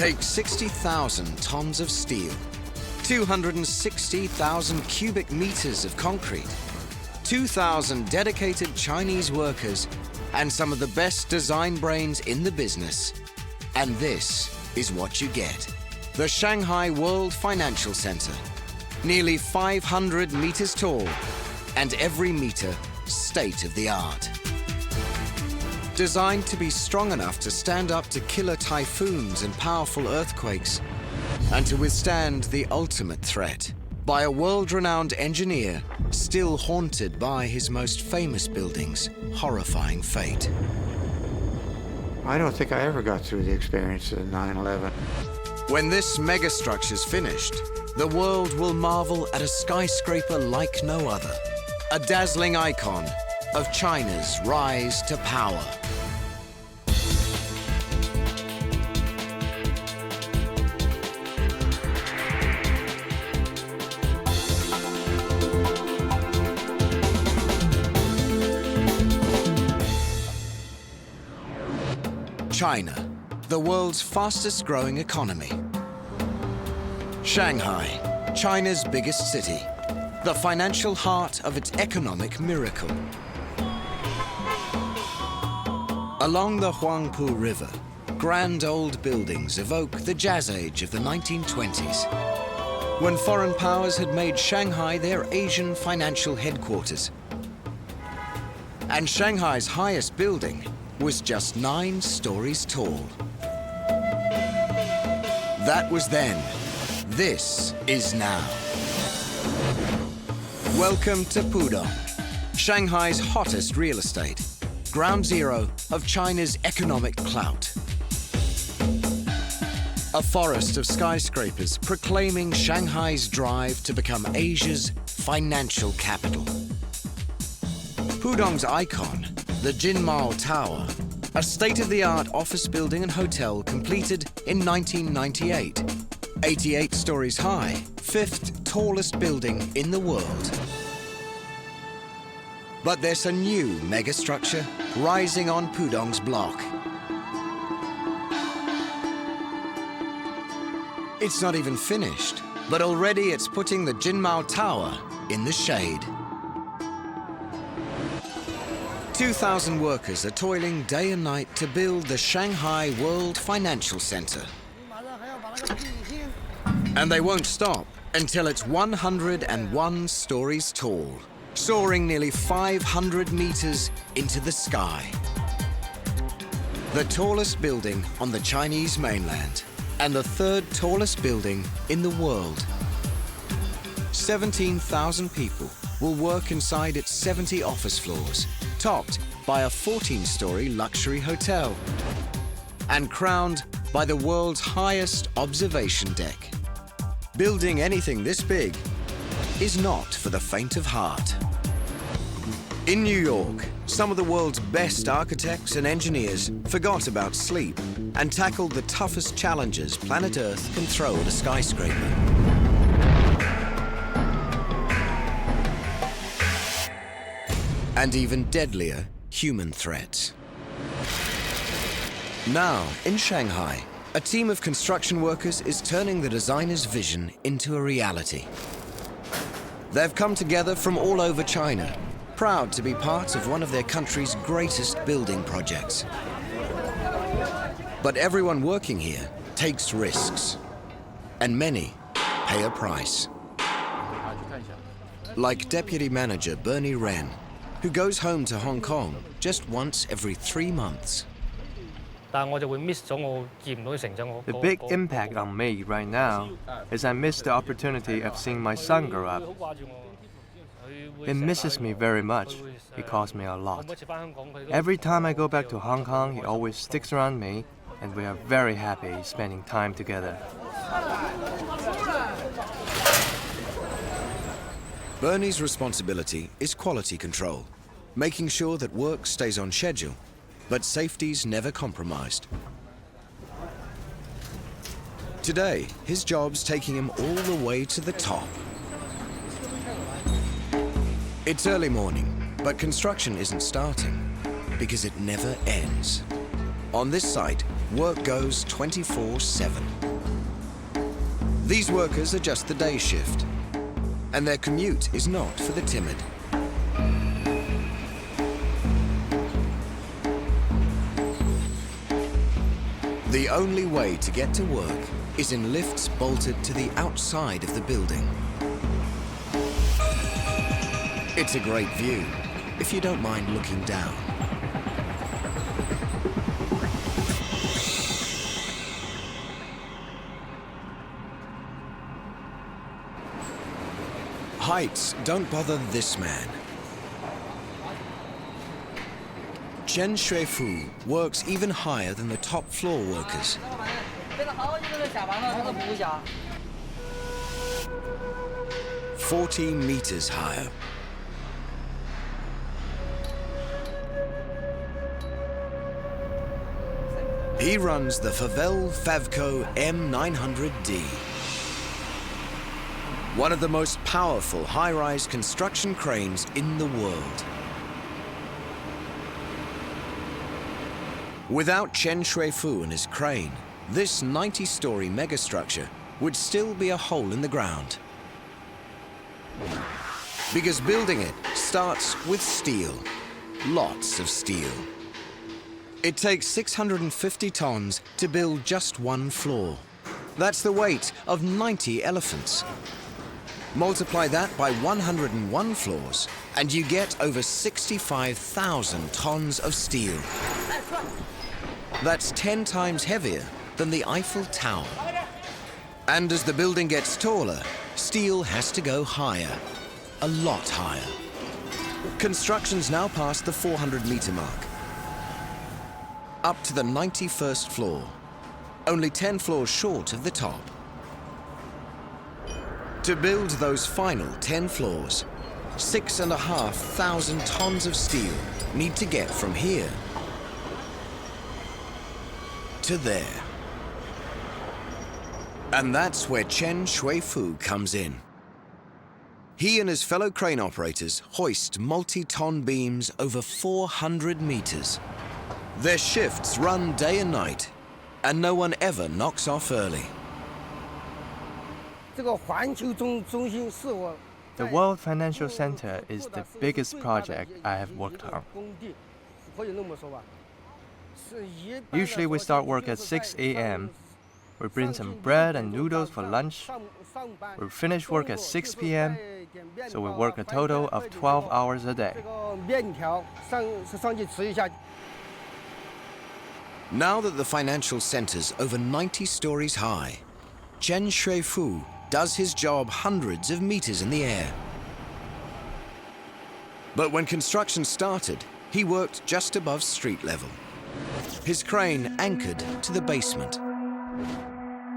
Take 60,000 tons of steel, 260,000 cubic meters of concrete, 2,000 dedicated Chinese workers, and some of the best design brains in the business. And this is what you get. The Shanghai World Financial Center. Nearly 500 meters tall, and every meter state-of-the-art. Designed to be strong enough to stand up to killer typhoons and powerful earthquakes, and to withstand the ultimate threat by a world-renowned engineer still haunted by his most famous building's horrifying fate. I don't think I ever got through the experience of 9/11. When this megastructure's finished, the world will marvel at a skyscraper like no other, a dazzling icon of China's rise to power. China, the world's fastest growing economy. Shanghai, China's biggest city, the financial heart of its economic miracle. Along the Huangpu River, grand old buildings evoke the jazz age of the 1920s, when foreign powers had made Shanghai their Asian financial headquarters. And Shanghai's highest building was just 9 stories tall. That was then. This is now. Welcome to Pudong, Shanghai's hottest real estate, ground zero of China's economic clout. A forest of skyscrapers proclaiming Shanghai's drive to become Asia's financial capital. Pudong's icon, the Shanghai Tower, a state-of-the-art office building and hotel completed in 1998. 88 stories high, 5th tallest building in the world. But there's a new megastructure rising on Pudong's block. It's not even finished, but already it's putting the Shanghai Tower in the shade. 2,000 workers are toiling day and night to build the Shanghai World Financial Center. And they won't stop until it's 101 stories tall, soaring nearly 500 meters into the sky. The tallest building on the Chinese mainland, and the 3rd tallest building in the world. 17,000 people will work inside its 70 office floors, topped by a 14-story luxury hotel, and crowned by the world's highest observation deck. Building anything this big is not for the faint of heart. In New York, some of the world's best architects and engineers forgot about sleep and tackled the toughest challenges planet Earth can throw at a skyscraper. And even deadlier human threats. Now, in Shanghai, a team of construction workers is turning the designer's vision into a reality. They've come together from all over China, proud to be part of one of their country's greatest building projects. But everyone working here takes risks, and many pay a price. Like Deputy Manager Bernie Ren, who goes home to Hong Kong just once every 3 months. The big impact on me right now is I miss the opportunity of seeing my son grow up. It misses me very much. It costs me a lot. Every time I go back to Hong Kong, he always sticks around me, and we are very happy spending time together. Bernie's responsibility is quality control, making sure that work stays on schedule, but safety's never compromised. Today, his job's taking him all the way to the top. It's early morning, but construction isn't starting because it never ends. On this site, work goes 24/7. These workers are just the day shift, and their commute is not for the timid. The only way to get to work is in lifts bolted to the outside of the building. It's a great view, if you don't mind looking down. Heights don't bother this man. Chen Shuifu works even higher than the top floor workers. 40 meters higher. He runs the Favel Favco M900D. One of the most powerful high-rise construction cranes in the world. Without Chen Shuifu and his crane, this 90-story megastructure would still be a hole in the ground. Because building it starts with steel, lots of steel. It takes 650 tons to build just one floor. That's the weight of 90 elephants. Multiply that by 101 floors, and you get over 65,000 tons of steel. That's 10 times heavier than the Eiffel Tower. And as the building gets taller, steel has to go higher, a lot higher. Construction's now past the 400-meter mark, up to the 91st floor, only 10 floors short of the top. To build those final 10 floors, 6,500 tons of steel need to get from here to there. And that's where Chen Shuifu comes in. He and his fellow crane operators hoist multi-ton beams over 400 meters. Their shifts run day and night, and no one ever knocks off early. The World Financial Center is the biggest project I have worked on. Usually we start work at 6 a.m. We bring some bread and noodles for lunch. We finish work at 6 p.m. So we work a total of 12 hours a day. Now that the financial center's over 90 stories high, Chen Shuifu does his job hundreds of meters in the air. But when construction started, he worked just above street level. His crane anchored to the basement.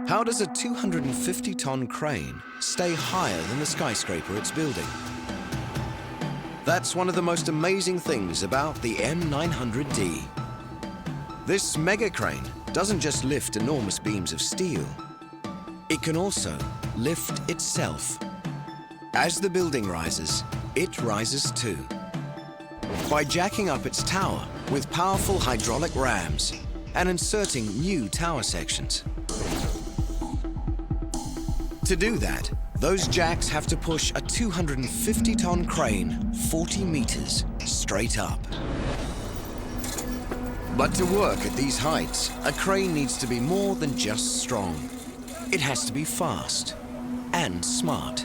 How does a 250-ton crane stay higher than the skyscraper it's building? That's one of the most amazing things about the M900D. This mega crane doesn't just lift enormous beams of steel. It can also lift itself. As the building rises, it rises too. By jacking up its tower with powerful hydraulic rams and inserting new tower sections. To do that, those jacks have to push a 250-ton crane 40 meters straight up. But to work at these heights, a crane needs to be more than just strong. It has to be fast and smart.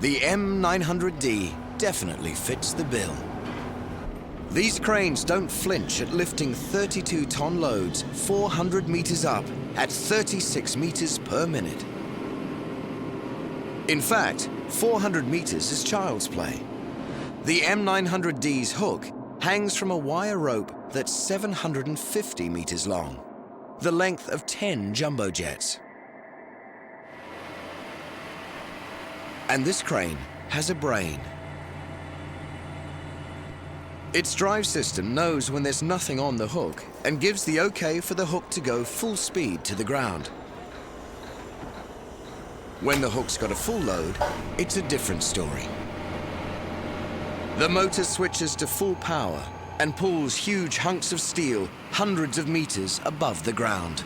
The M900D definitely fits the bill. These cranes don't flinch at lifting 32-ton loads 400 meters up at 36 meters per minute. In fact, 400 meters is child's play. The M900D's hook hangs from a wire rope that's 750 meters long, the length of 10 jumbo jets. And this crane has a brain. Its drive system knows when there's nothing on the hook and gives the okay for the hook to go full speed to the ground. When the hook's got a full load, it's a different story. The motor switches to full power and pulls huge hunks of steel hundreds of meters above the ground.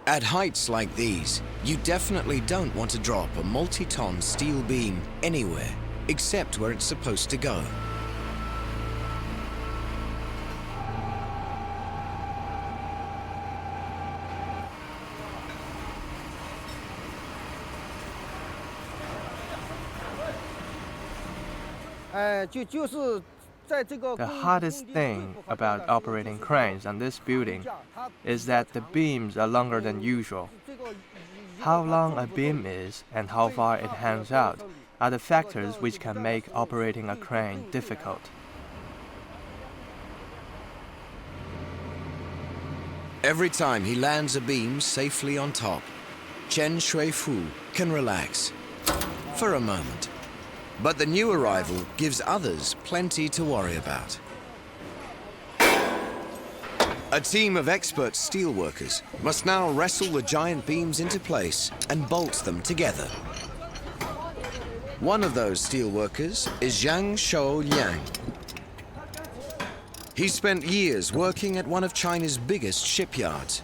At heights like these, you definitely don't want to drop a multi-ton steel beam anywhere except where it's supposed to go. The hardest thing about operating cranes on this building is that the beams are longer than usual. How long a beam is and how far it hangs out are the factors which can make operating a crane difficult. Every time he lands a beam safely on top, Chen Shui-fu can relax for a moment. But the new arrival gives others plenty to worry about. A team of expert steelworkers must now wrestle the giant beams into place and bolt them together. One of those steelworkers is Zhang Shouliang. He spent years working at one of China's biggest shipyards,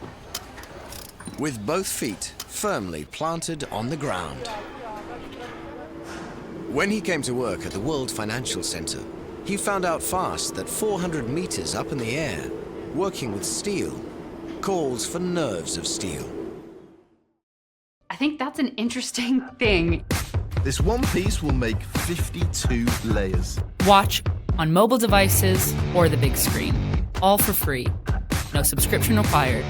with both feet firmly planted on the ground. When he came to work at the World Financial Center, he found out fast that 400 meters up in the air, working with steel, calls for nerves of steel. I think that's an interesting thing. This one piece will make 52 layers. Watch on mobile devices or the big screen, all for free. No subscription required.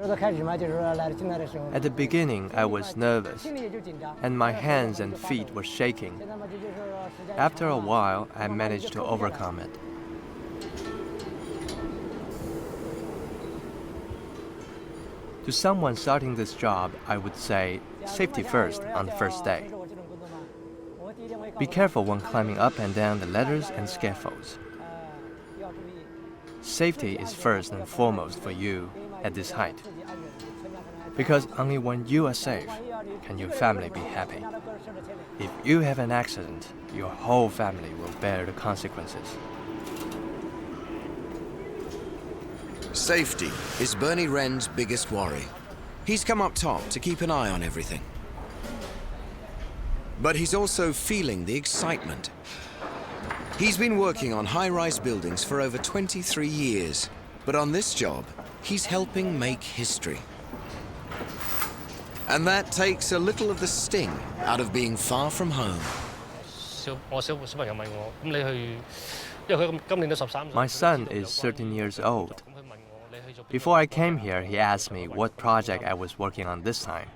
At the beginning, I was nervous, and my hands and feet were shaking. After a while, I managed to overcome it. To someone starting this job, I would say, safety first on the first day. Be careful when climbing up and down the ladders and scaffolds. Safety is first and foremost for you at this height. Because only when you are safe can your family be happy. If you have an accident, your whole family will bear the consequences. Safety is Bernie Ren's biggest worry. He's come up top to keep an eye on everything. But he's also feeling the excitement. He's been working on high-rise buildings for over 23 years, but on this job, he's helping make history. And that takes a little of the sting out of being far from home. My son is 13 years old. Before I came here, he asked me what project I was working on this time.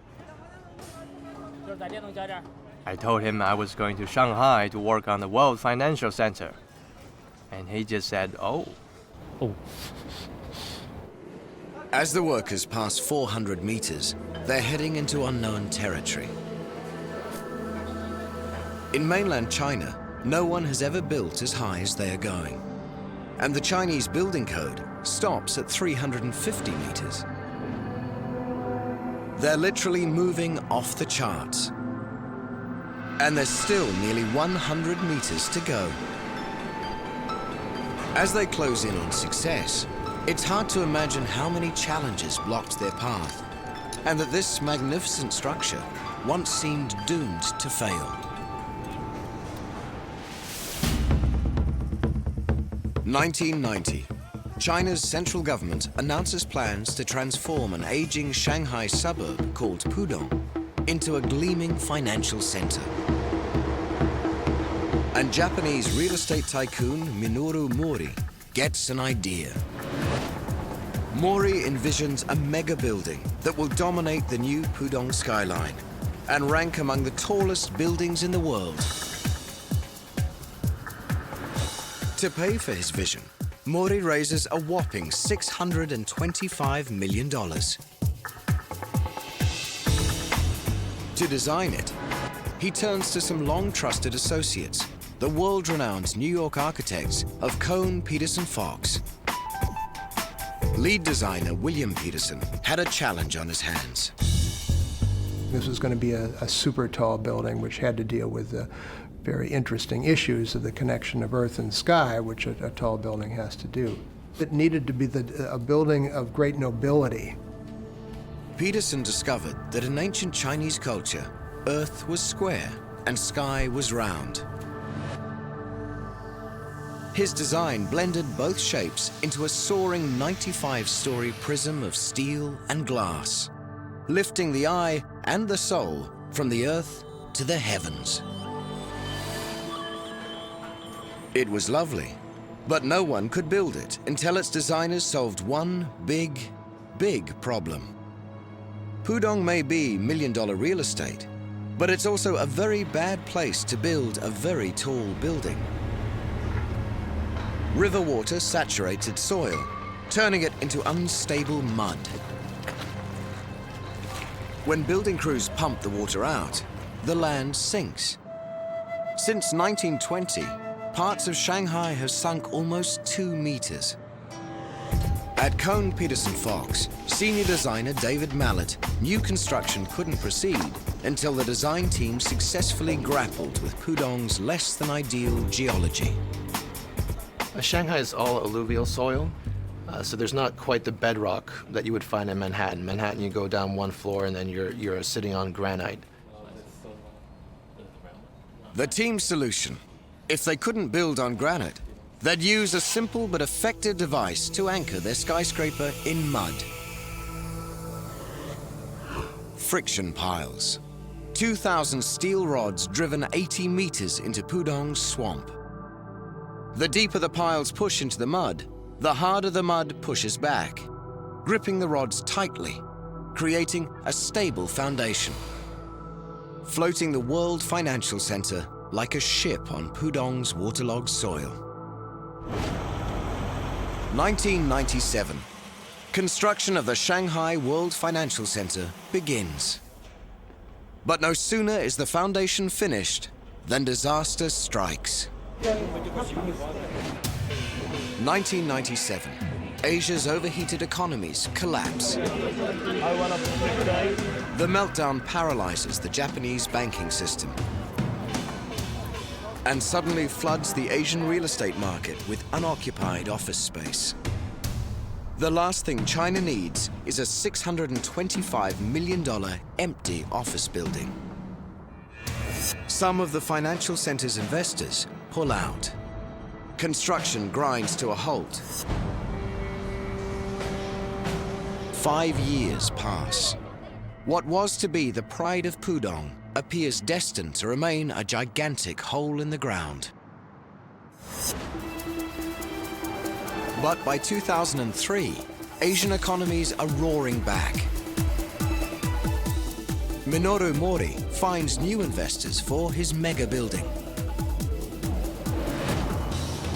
I told him I was going to Shanghai to work on the World Financial Center. And he just said, oh. As the workers pass 400 meters, they're heading into unknown territory. In mainland China, no one has ever built as high as they are going. And the Chinese building code stops at 350 meters. They're literally moving off the charts. And there's still nearly 100 meters to go. As they close in on success, it's hard to imagine how many challenges blocked their path, and that this magnificent structure once seemed doomed to fail. 1990, China's central government announces plans to transform an aging Shanghai suburb called Pudong into a gleaming financial center. And Japanese real estate tycoon Minoru Mori gets an idea. Mori envisions a mega building that will dominate the new Pudong skyline and rank among the tallest buildings in the world. To pay for his vision, Mori raises a whopping $625 million. To design it, he turns to some long-trusted associates, the world-renowned New York architects of Cohn, Peterson, Fox. Lead designer William Peterson had a challenge on his hands. This was going to be a super tall building which had to deal with the very interesting issues of the connection of earth and sky, which a tall building has to do. It needed to be a building of great nobility. Peterson discovered that in ancient Chinese culture, earth was square and sky was round. His design blended both shapes into a soaring 95-story prism of steel and glass, lifting the eye and the soul from the earth to the heavens. It was lovely, but no one could build it until its designers solved one big, big problem. Pudong may be million-dollar real estate, but it's also a very bad place to build a very tall building. River water saturated soil, turning it into unstable mud. When building crews pump the water out, the land sinks. Since 1920, parts of Shanghai have sunk almost 2 meters. At Kohn Pedersen Fox, senior designer David Mallet knew construction couldn't proceed until the design team successfully grappled with Pudong's less than ideal geology. Shanghai is all alluvial soil, so there's not quite the bedrock that you would find in Manhattan. Manhattan, you go down one floor and then you're sitting on granite. The team's solution: if they couldn't build on granite, they'd use a simple but effective device to anchor their skyscraper in mud. Friction piles. 2,000 steel rods driven 80 meters into Pudong's swamp. The deeper the piles push into the mud, the harder the mud pushes back, gripping the rods tightly, creating a stable foundation, floating the World Financial Center like a ship on Pudong's waterlogged soil. 1997. Construction of the Shanghai World Financial Center begins. But no sooner is the foundation finished than disaster strikes. 1997. Asia's overheated economies collapse. The meltdown paralyzes the Japanese banking system and suddenly floods the Asian real estate market with unoccupied office space. The last thing China needs is a $625 million empty office building. Some of the financial center's investors pull out. Construction grinds to a halt. 5 years pass. What was to be the pride of Pudong appears destined to remain a gigantic hole in the ground. But by 2003, Asian economies are roaring back. Minoru Mori finds new investors for his mega building.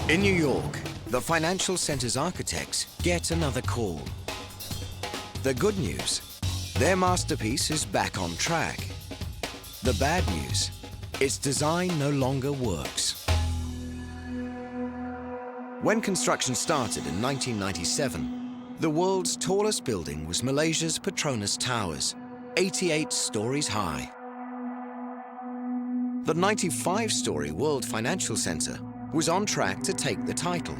In New York, the financial center's architects get another call. The good news: their masterpiece is back on track. The bad news: its design no longer works. When construction started in 1997, the world's tallest building was Malaysia's Petronas Towers, 88 stories high. The 95-story World Financial Center was on track to take the title.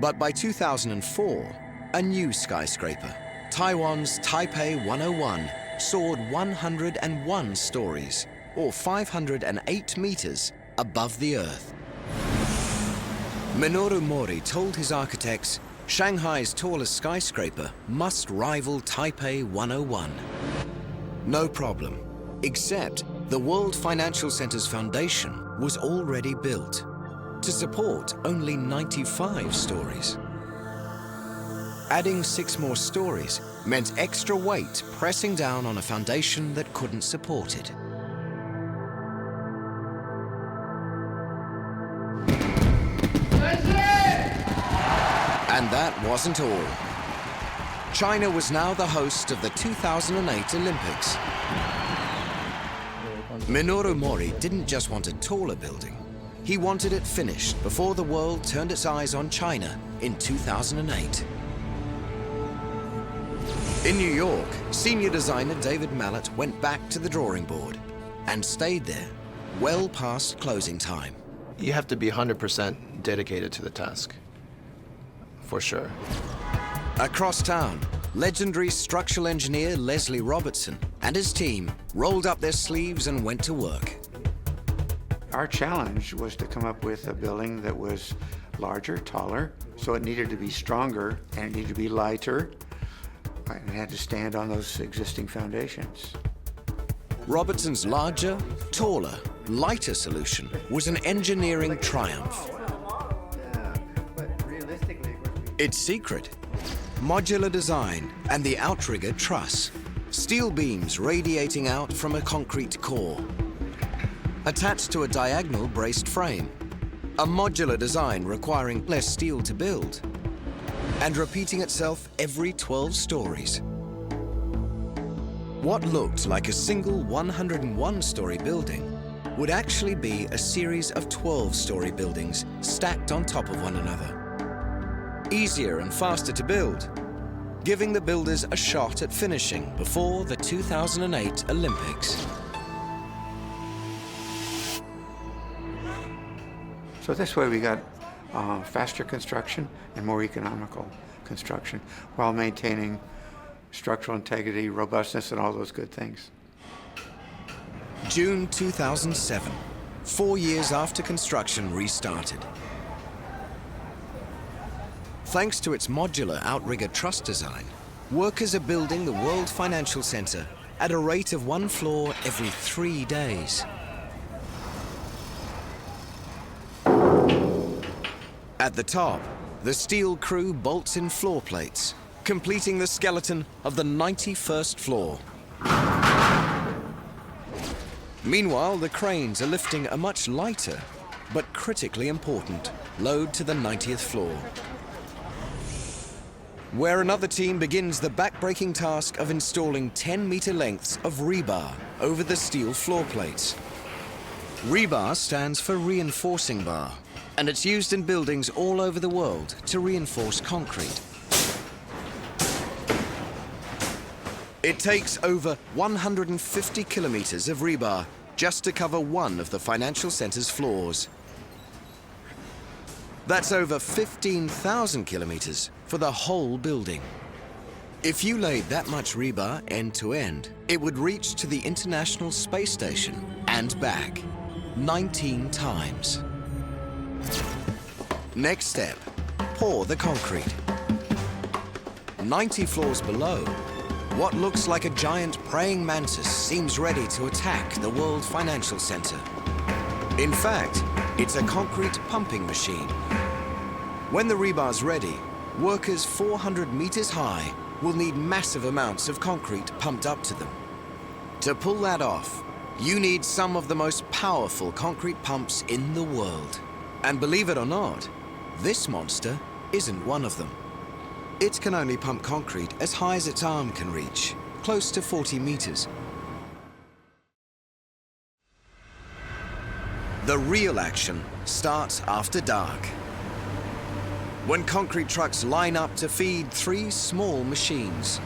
But by 2004, a new skyscraper, Taiwan's Taipei 101, soared 101 stories, or 508 meters, above the earth. Minoru Mori told his architects Shanghai's tallest skyscraper must rival Taipei 101. No problem, except the World Financial Center's foundation was already built to support only 95 stories. Adding 6 more stories meant extra weight pressing down on a foundation that couldn't support it. And that wasn't all. China was now the host of the 2008 Olympics. Minoru Mori didn't just want a taller building. He wanted it finished before the world turned its eyes on China in 2008. In New York, senior designer David Mallet went back to the drawing board and stayed there well past closing time. You have to be 100% dedicated to the task, for sure. Across town, legendary structural engineer Leslie Robertson and his team rolled up their sleeves and went to work. Our challenge was to come up with a building that was larger, taller, so it needed to be stronger and it needed to be lighter. And it had to stand on those existing foundations. Robertson's larger, taller, lighter solution was an engineering triumph. Its secret? Modular design and the outrigger truss. Steel beams radiating out from a concrete core. Attached to a diagonal braced frame. A modular design requiring less steel to build. And repeating itself every 12 stories. What looked like a single 101-story building would actually be a series of 12-story buildings stacked on top of one another. Easier and faster to build, giving the builders a shot at finishing before the 2008 Olympics. So this way we got faster construction and more economical construction while maintaining structural integrity, robustness, and all those good things. June 2007, 4 years after construction restarted. Thanks to its modular outrigger truss design, workers are building the World Financial Center at a rate of 1 floor every 3 days. At the top, the steel crew bolts in floor plates, completing the skeleton of the 91st floor. Meanwhile, the cranes are lifting a much lighter, but critically important, load to the 90th floor, where another team begins the back-breaking task of installing 10-meter lengths of rebar over the steel floor plates. Rebar stands for reinforcing bar, and it's used in buildings all over the world to reinforce concrete. It takes over 150 kilometers of rebar just to cover one of the financial center's floors. That's over 15,000 kilometers for the whole building. If you laid that much rebar end to end, it would reach to the International Space Station and back 19 times. Next step, pour the concrete. 90 floors below, what looks like a giant praying mantis seems ready to attack the World Financial Center. In fact, it's a concrete pumping machine. When the rebar's ready, workers 400 meters high will need massive amounts of concrete pumped up to them. To pull that off, you need some of the most powerful concrete pumps in the world. And believe it or not, this monster isn't one of them. It can only pump concrete as high as its arm can reach, close to 40 meters. The real action starts after dark, when concrete trucks line up to feed 3 small machines.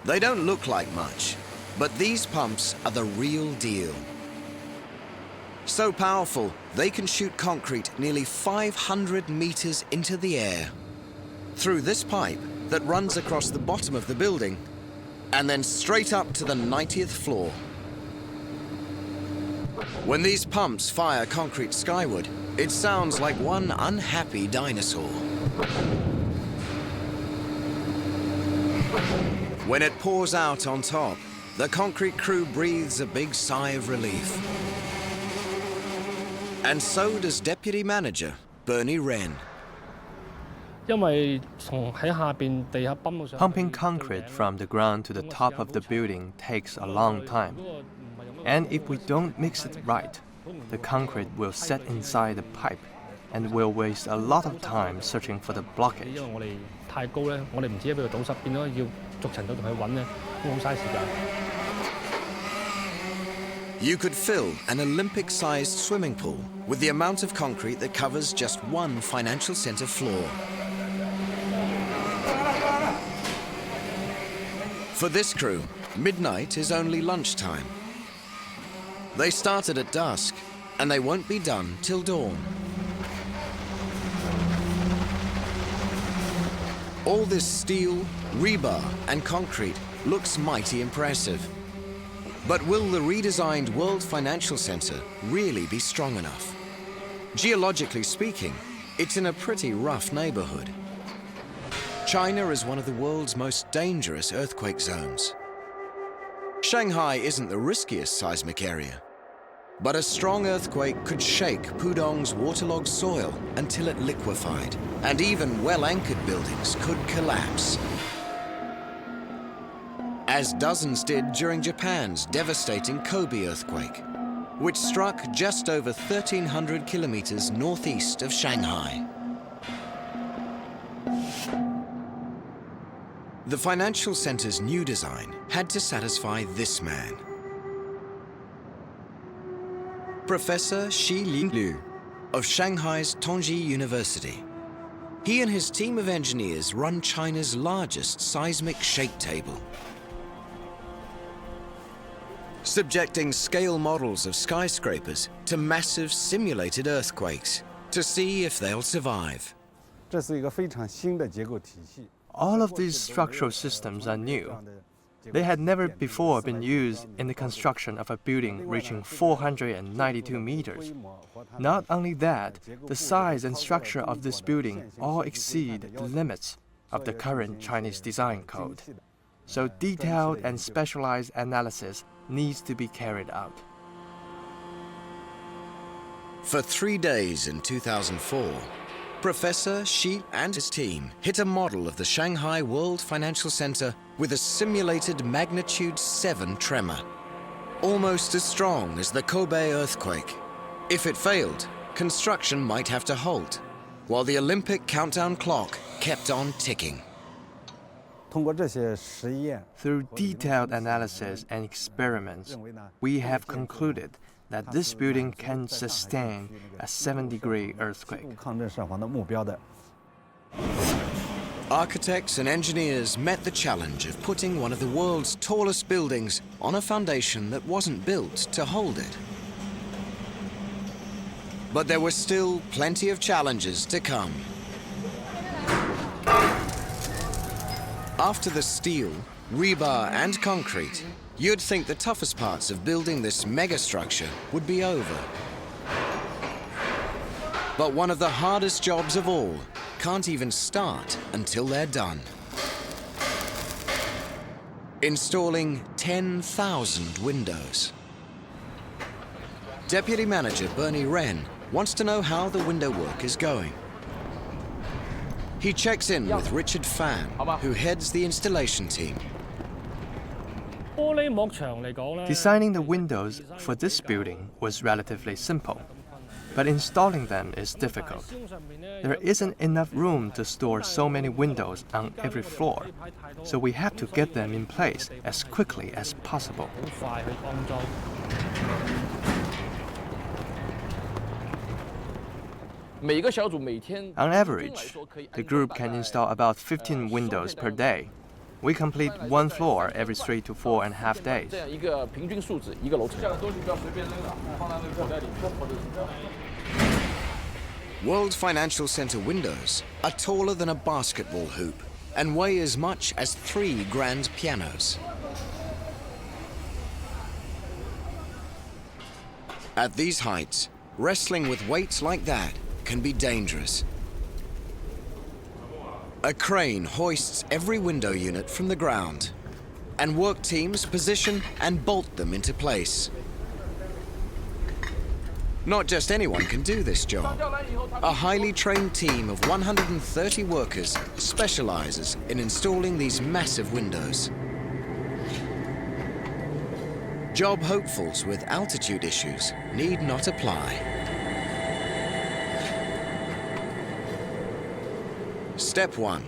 They don't look like much, but these pumps are the real deal. So powerful, they can shoot concrete nearly 500 meters into the air through this pipe that runs across the bottom of the building and then straight up to the 90th floor. When these pumps fire concrete skyward, it sounds like one unhappy dinosaur. When it pours out on top, the concrete crew breathes a big sigh of relief. And so does Deputy Manager Bernie Wren. Pumping concrete from the ground to the top of the building takes a long time. And if we don't mix it right, the concrete will set inside the pipe and we'll waste a lot of time searching for the blockage. You could fill an Olympic-sized swimming pool with the amount of concrete that covers just one financial center floor. For this crew, midnight is only lunchtime. They started at dusk, and they won't be done till dawn. All this steel, rebar, and concrete looks mighty impressive. But will the redesigned World Financial Center really be strong enough? Geologically speaking, it's in a pretty rough neighborhood. China is one of the world's most dangerous earthquake zones. Shanghai isn't the riskiest seismic area, but a strong earthquake could shake Pudong's waterlogged soil until it liquefied, and even well-anchored buildings could collapse. As dozens did during Japan's devastating Kobe earthquake, which struck just over 1,300 kilometers northeast of Shanghai. The financial center's new design had to satisfy this man. Professor Shi Linlu of Shanghai's Tongji University. He and his team of engineers run China's largest seismic shake table, subjecting scale models of skyscrapers to massive simulated earthquakes to see if they'll survive. All of these structural systems are new. They had never before been used in the construction of a building reaching 492 meters. Not only that, the size and structure of this building all exceed the limits of the current Chinese design code. So detailed and specialized analysis needs to be carried out. For 3 days in 2004, Professor Shi and his team hit a model of the Shanghai World Financial Center with a simulated magnitude 7 tremor, almost as strong as the Kobe earthquake. If it failed, construction might have to halt, while the Olympic countdown clock kept on ticking. Through detailed analysis and experiments, we have concluded that this building can sustain a 7-degree earthquake. Architects and engineers met the challenge of putting one of the world's tallest buildings on a foundation that wasn't built to hold it. But there were still plenty of challenges to come. After the steel, rebar, and concrete, you'd think the toughest parts of building this megastructure would be over. But one of the hardest jobs of all can't even start until they're done. Installing 10,000 windows. Deputy Manager Bernie Wren wants to know how the window work is going. He checks in with Richard Fan, who heads the installation team. Designing the windows for this building was relatively simple, but installing them is difficult. There isn't enough room to store so many windows on every floor, so we have to get them in place as quickly as possible. On average, the group can install about 15 windows per day. We complete one floor every 3 to 4.5 days. World Financial Center windows are taller than a basketball hoop and weigh as much as 3 grand pianos. At these heights, wrestling with weights like that can be dangerous. A crane hoists every window unit from the ground, and work teams position and bolt them into place. Not just anyone can do this job. A highly trained team of 130 workers specializes in installing these massive windows. Job hopefuls with altitude issues need not apply. Step 1.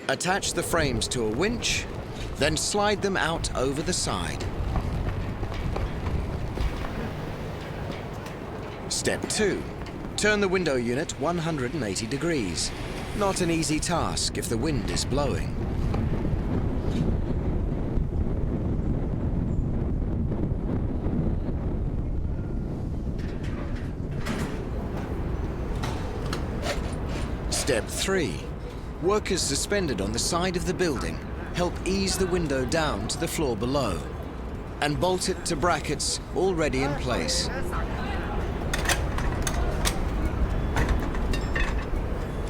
Attach the frames to a winch, then slide them out over the side. Step 2. Turn the window unit 180 degrees. Not an easy task if the wind is blowing. Step 3. Workers suspended on the side of the building help ease the window down to the floor below and bolt it to brackets already in place.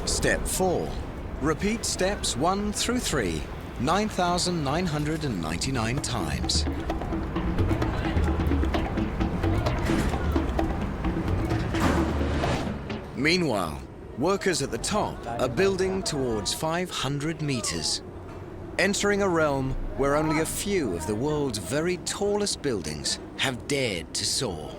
Step 4. Repeat steps 1 through 3, 9,999 times. Meanwhile, workers at the top are building towards 500 meters, entering a realm where only a few of the world's very tallest buildings have dared to soar.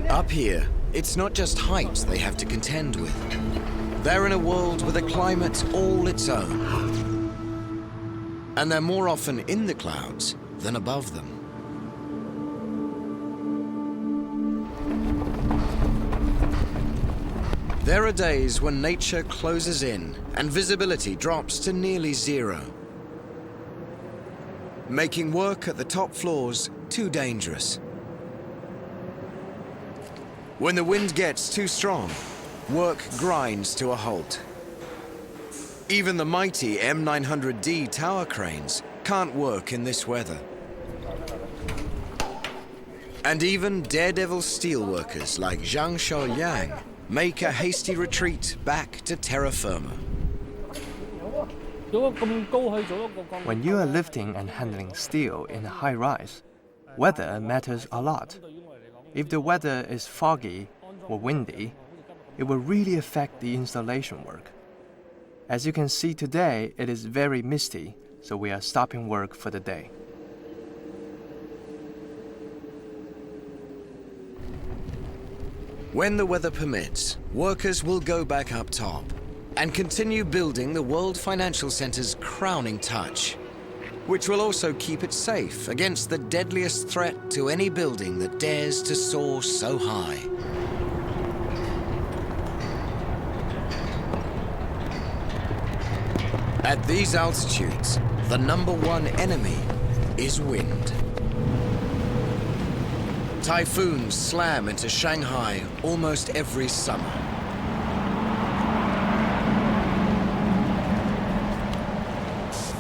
Up here, it's not just height they have to contend with. They're in a world with a climate all its own. And they're more often in the clouds than above them. There are days when nature closes in and visibility drops to nearly zero, making work at the top floors too dangerous. When the wind gets too strong, work grinds to a halt. Even the mighty M900D tower cranes can't work in this weather. And even daredevil steelworkers like Zhang Xiaoyang make a hasty retreat back to terra firma. When you are lifting and handling steel in a high rise, weather matters a lot. If the weather is foggy or windy, it will really affect the installation work. As you can see today, it is very misty, so we are stopping work for the day. When the weather permits, workers will go back up top and continue building the World Financial Center's crowning touch, which will also keep it safe against the deadliest threat to any building that dares to soar so high. At these altitudes, the #1 enemy is wind. Typhoons slam into Shanghai almost every summer.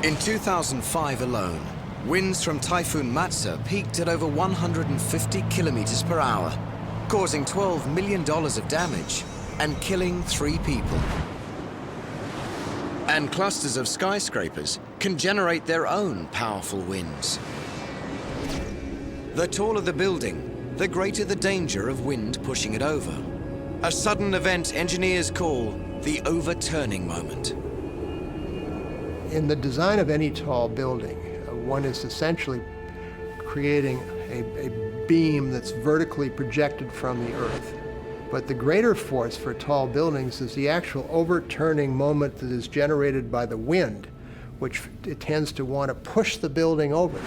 In 2005 alone, winds from Typhoon metre peaked at over 150 kilometers per hour, causing $12 million of damage and killing 3 people. And clusters of skyscrapers can generate their own powerful winds. The taller the building, the greater the danger of wind pushing it over. A sudden event engineers call the overturning moment. In the design of any tall building, one is essentially creating a beam that's vertically projected from the earth. But the greater force for tall buildings is the actual overturning moment that is generated by the wind, which it tends to want to push the building over.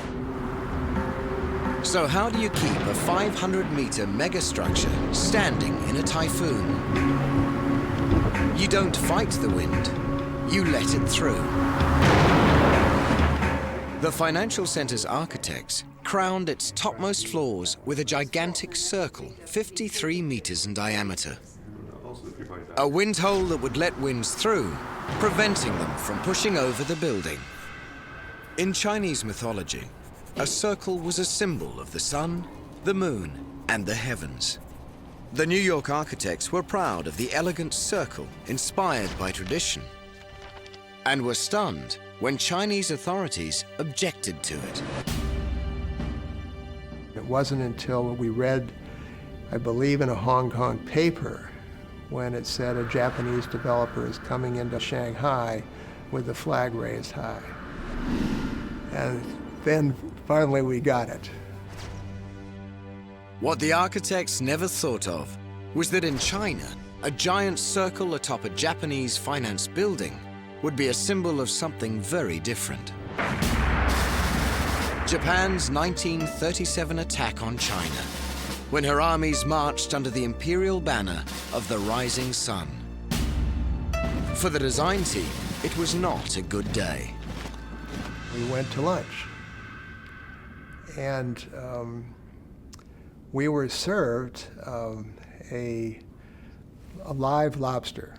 So how do you keep a 500-meter megastructure standing in a typhoon? You don't fight the wind, you let it through. The financial center's architects crowned its topmost floors with a gigantic circle 53 meters in diameter. A wind hole that would let winds through, preventing them from pushing over the building. In Chinese mythology, a circle was a symbol of the sun, the moon, and the heavens. The New York architects were proud of the elegant circle inspired by tradition, and were stunned when Chinese authorities objected to it. It wasn't until we read, I believe in a Hong Kong paper, when it said a Japanese developer is coming into Shanghai with the flag raised high. And then finally we got it. What the architects never thought of was that in China, a giant circle atop a Japanese finance building would be a symbol of something very different. Japan's 1937 attack on China, when her armies marched under the imperial banner of the rising sun. For the design team, it was not a good day. We went to lunch, and we were served a live lobster.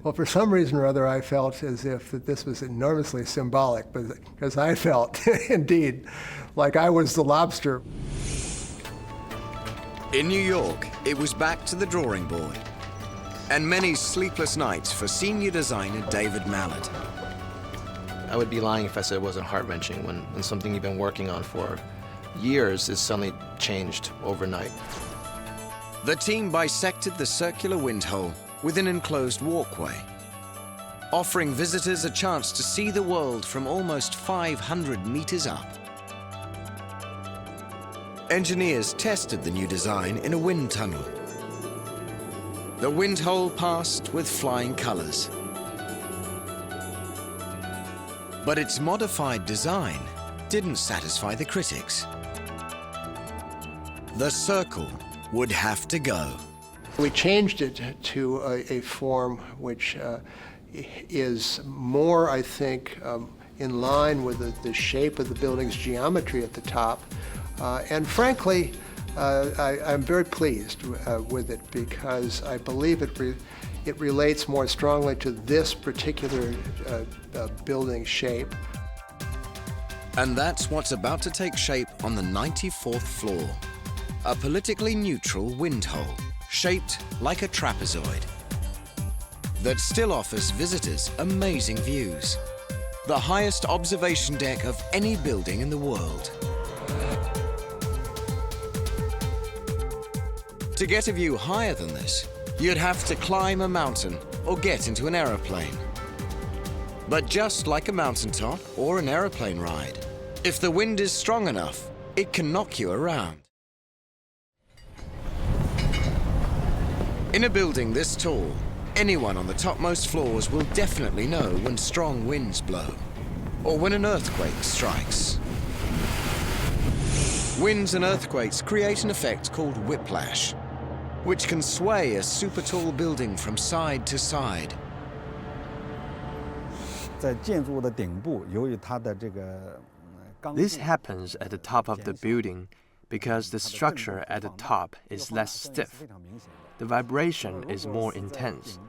Well, for some reason or other, I felt as if that this was enormously symbolic, because I felt, indeed, like I was the lobster. In New York, it was back to the drawing board, and many sleepless nights for senior designer David Mallet. I would be lying if I said it wasn't heart-wrenching when something you've been working on for years is suddenly changed overnight. The team bisected the circular wind hole with an enclosed walkway, offering visitors a chance to see the world from almost 500 meters up. Engineers tested the new design in a wind tunnel. The wind hole passed with flying colors. But its modified design didn't satisfy the critics. The circle would have to go. We changed it to a form which is more, I think, in line with the shape of the building's geometry at the top. And frankly, I'm very pleased with it, because I believe it relates more strongly to this particular building shape. And that's what's about to take shape on the 94th floor. A politically neutral wind hole, shaped like a trapezoid, that still offers visitors amazing views. The highest observation deck of any building in the world. To get a view higher than this, you'd have to climb a mountain or get into an aeroplane. But just like a mountaintop or an aeroplane ride, if the wind is strong enough, it can knock you around. In a building this tall, anyone on the topmost floors will definitely know when strong winds blow, or when an earthquake strikes. Winds and earthquakes create an effect called whiplash, which can sway a super tall building from side to side. This happens at the top of the building because the structure at the top is less stiff. The vibration is more intense.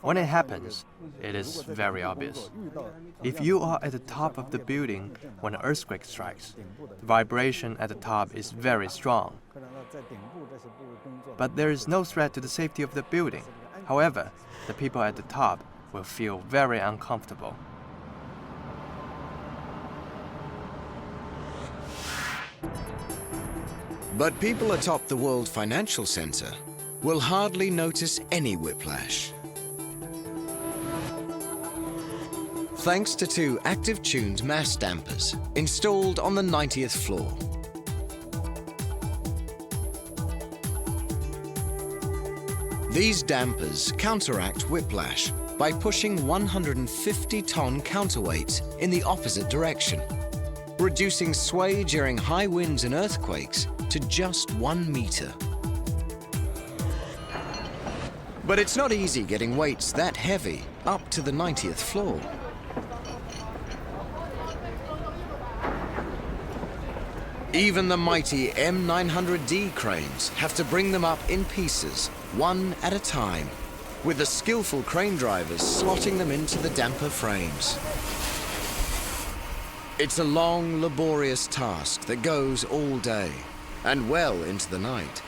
When it happens, it is very obvious. If you are at the top of the building when an earthquake strikes, the vibration at the top is very strong. But there is no threat to the safety of the building. However, the people at the top will feel very uncomfortable. But people atop the World Financial Center will hardly notice any whiplash. Thanks to two active-tuned mass dampers installed on the 90th floor. These dampers counteract whiplash by pushing 150-ton counterweights in the opposite direction, reducing sway during high winds and earthquakes to just 1 meter. But it's not easy getting weights that heavy up to the 90th floor. Even the mighty M900D cranes have to bring them up in pieces, one at a time, with the skillful crane drivers slotting them into the damper frames. It's a long, laborious task that goes all day and well into the night.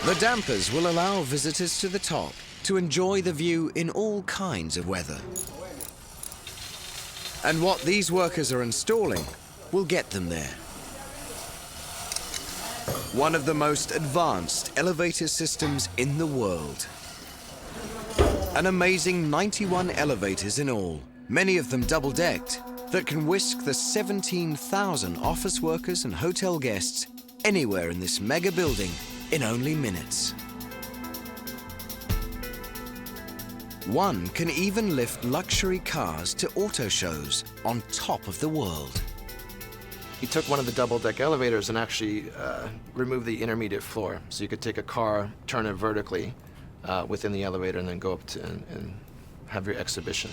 The dampers will allow visitors to the top to enjoy the view in all kinds of weather. And what these workers are installing will get them there. One of the most advanced elevator systems in the world. An amazing 91 elevators in all, many of them double-decked, that can whisk the 17,000 office workers and hotel guests anywhere in this mega building in only minutes. One can even lift luxury cars to auto shows on top of the world. He took one of the double-deck elevators and actually removed the intermediate floor. So you could take a car, turn it vertically within the elevator, and then go up to and have your exhibition.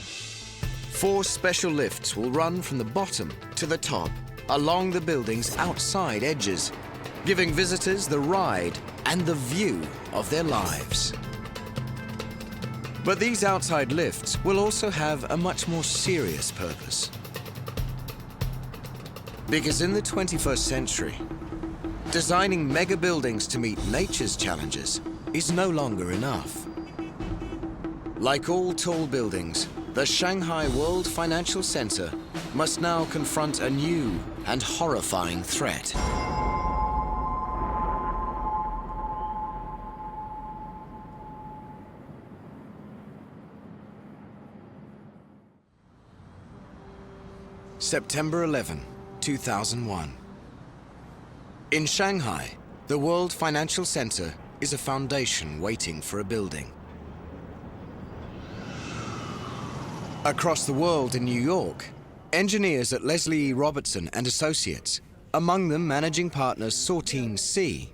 4 special lifts will run from the bottom to the top, along the building's outside edges, giving visitors the ride and the view of their lives. But these outside lifts will also have a much more serious purpose. Because in the 21st century, designing mega buildings to meet nature's challenges is no longer enough. Like all tall buildings, the Shanghai World Financial Center must now confront a new and horrifying threat. September 11, 2001. In Shanghai, the World Financial Center is a foundation waiting for a building. Across the world in New York, engineers at Leslie E. Robertson and Associates, among them managing partner Sortine C,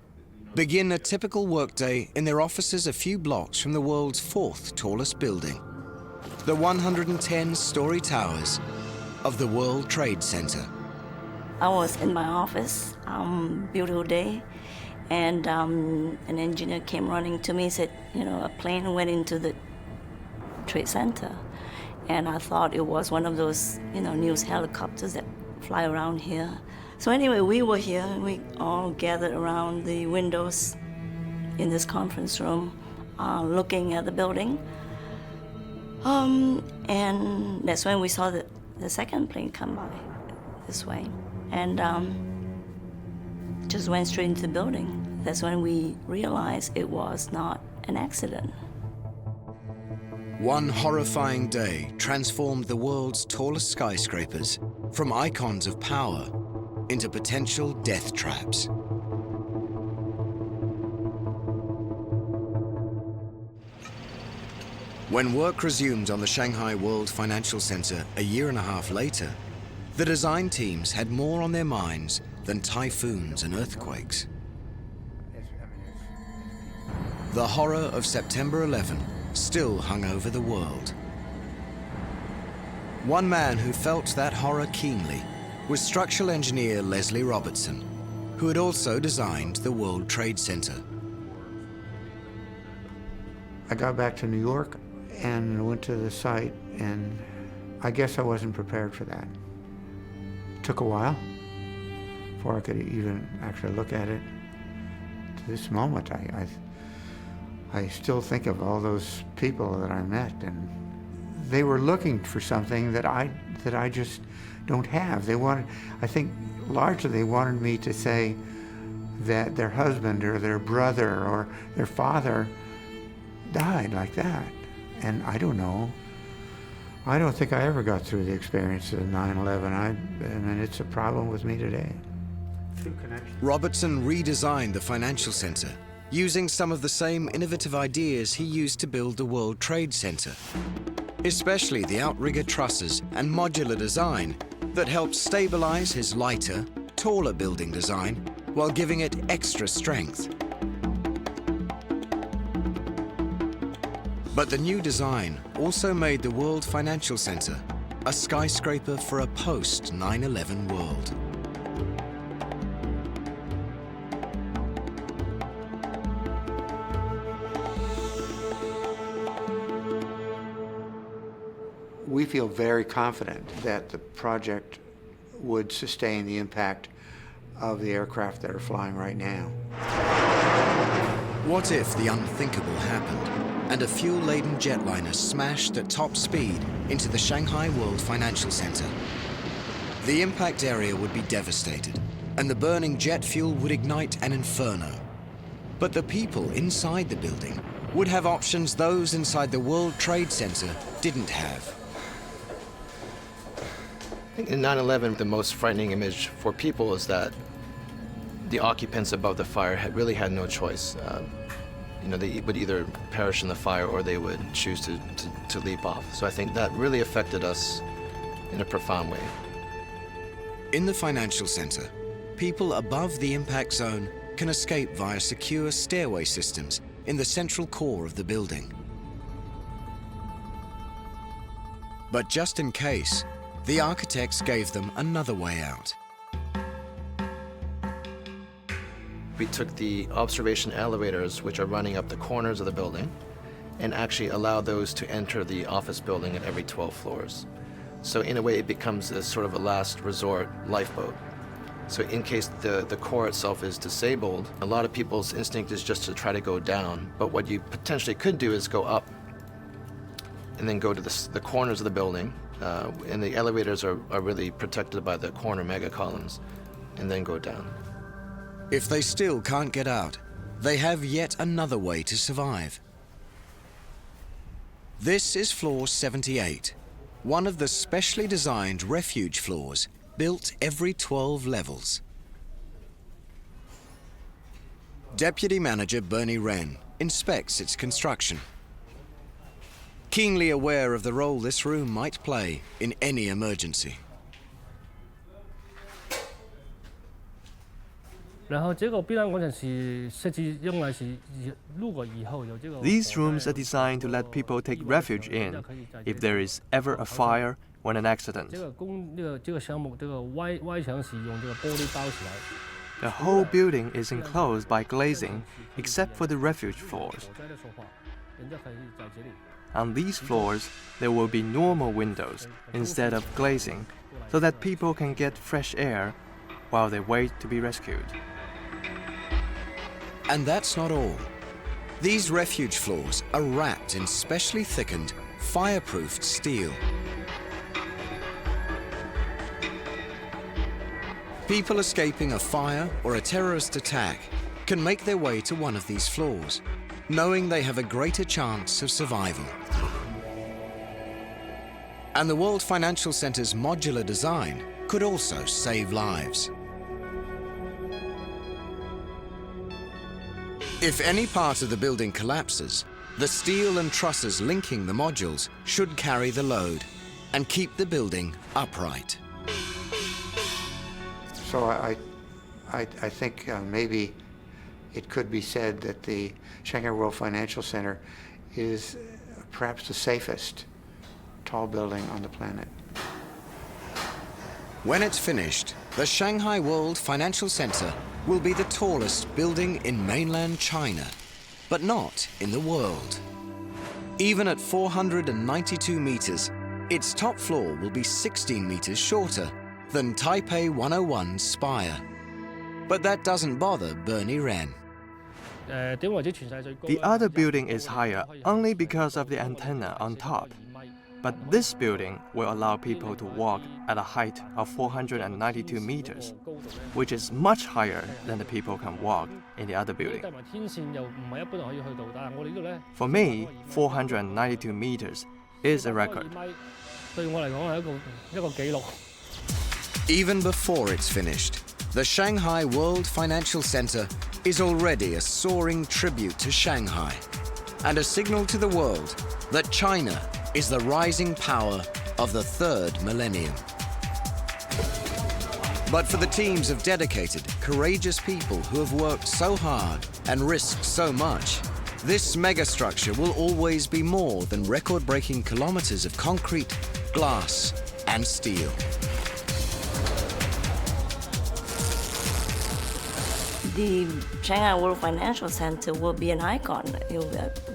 begin a typical workday in their offices a few blocks from the world's 4th tallest building, the 110-story towers of the World Trade Center. I was in my office, beautiful day, and an engineer came running to me and said, a plane went into the Trade Center. And I thought it was one of those, news helicopters that fly around here. So anyway, we were here, and we all gathered around the windows in this conference room, looking at the building. And that's when we saw the second plane come by this way. And just went straight into the building. That's when we realized it was not an accident. One horrifying day transformed the world's tallest skyscrapers from icons of power into potential death traps. When work resumed on the Shanghai World Financial Center a year and a half later, the design teams had more on their minds than typhoons and earthquakes. The horror of September 11 still hung over the world. One man who felt that horror keenly was structural engineer Leslie Robertson, who had also designed the World Trade Center. I got back to New York and went to the site, and I guess I wasn't prepared for that. It took a while before I could even actually look at it. To this moment, I still think of all those people that I met, and they were looking for something that I just don't have. I think largely they wanted me to say that their husband or their brother or their father died like that. And I don't know. I don't think I ever got through the experience of 9/11. I mean, it's a problem with me today. Robertson redesigned the financial center using some of the same innovative ideas he used to build the World Trade Center, especially the outrigger trusses and modular design that helped stabilize his lighter, taller building design while giving it extra strength. But the new design also made the World Financial Center a skyscraper for a post-9/11 world. We feel very confident that the project would sustain the impact of the aircraft that are flying right now. What if the unthinkable happened and a fuel-laden jetliner smashed at top speed into the Shanghai World Financial Center? The impact area would be devastated, and the burning jet fuel would ignite an inferno. But the people inside the building would have options those inside the World Trade Center didn't have. I think in 9/11, the most frightening image for people is that the occupants above the fire really had no choice. They would either perish in the fire or they would choose to leap off. So I think that really affected us in a profound way. In the financial center, people above the impact zone can escape via secure stairway systems in the central core of the building. But just in case, the architects gave them another way out. We took the observation elevators, which are running up the corners of the building, and actually allow those to enter the office building at every 12 floors. So in a way, it becomes a sort of a last resort lifeboat. So in case the core itself is disabled, a lot of people's instinct is just to try to go down. But what you potentially could do is go up and then go to the corners of the building. And the elevators are really protected by the corner mega columns, and then go down. If they still can't get out, they have yet another way to survive. This is floor 78, one of the specially designed refuge floors built every 12 levels. Deputy Manager Bernie Wren inspects its construction, keenly aware of the role this room might play in any emergency. These rooms are designed to let people take refuge in if there is ever a fire or an accident. The whole building is enclosed by glazing except for the refuge floors. On these floors, there will be normal windows instead of glazing so that people can get fresh air while they wait to be rescued. And that's not all. These refuge floors are wrapped in specially thickened, fireproofed steel. People escaping a fire or a terrorist attack can make their way to one of these floors, knowing they have a greater chance of survival. And the World Financial Center's modular design could also save lives. If any part of the building collapses, the steel and trusses linking the modules should carry the load and keep the building upright. So I think maybe it could be said that the Shanghai World Financial Center is perhaps the safest tall building on the planet. When it's finished, the Shanghai World Financial Center will be the tallest building in mainland China, but not in the world. Even at 492 meters, its top floor will be 16 meters shorter than Taipei 101's spire. But that doesn't bother Bernie Wren. The other building is higher only because of the antenna on top. But this building will allow people to walk at a height of 492 meters, which is much higher than the people can walk in the other building. For me, 492 meters is a record. Even before it's finished, the Shanghai World Financial Center is already a soaring tribute to Shanghai and a signal to the world that China is the rising power of the third millennium. But for the teams of dedicated, courageous people who have worked so hard and risked so much, this megastructure will always be more than record-breaking kilometers of concrete, glass, and steel. The Shanghai World Financial Center will be an icon.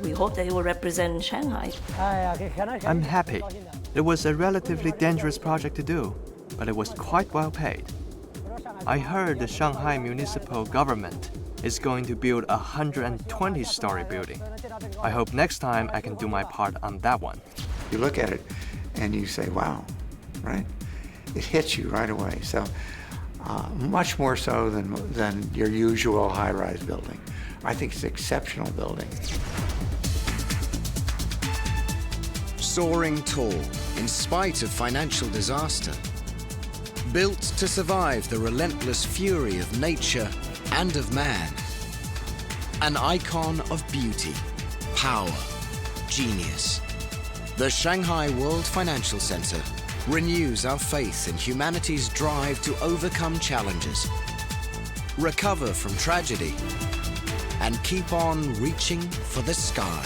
We hope that it will represent Shanghai. I'm happy. It was a relatively dangerous project to do, but it was quite well paid. I heard the Shanghai municipal government is going to build a 120-story building. I hope next time I can do my part on that one. You look at it and you say, wow, right? It hits you right away. So much more so than your usual high-rise building. I think it's an exceptional building. Soaring tall, in spite of financial disaster. Built to survive the relentless fury of nature and of man. An icon of beauty, power, genius. The Shanghai World Financial Center renews our faith in humanity's drive to overcome challenges, recover from tragedy, and keep on reaching for the sky.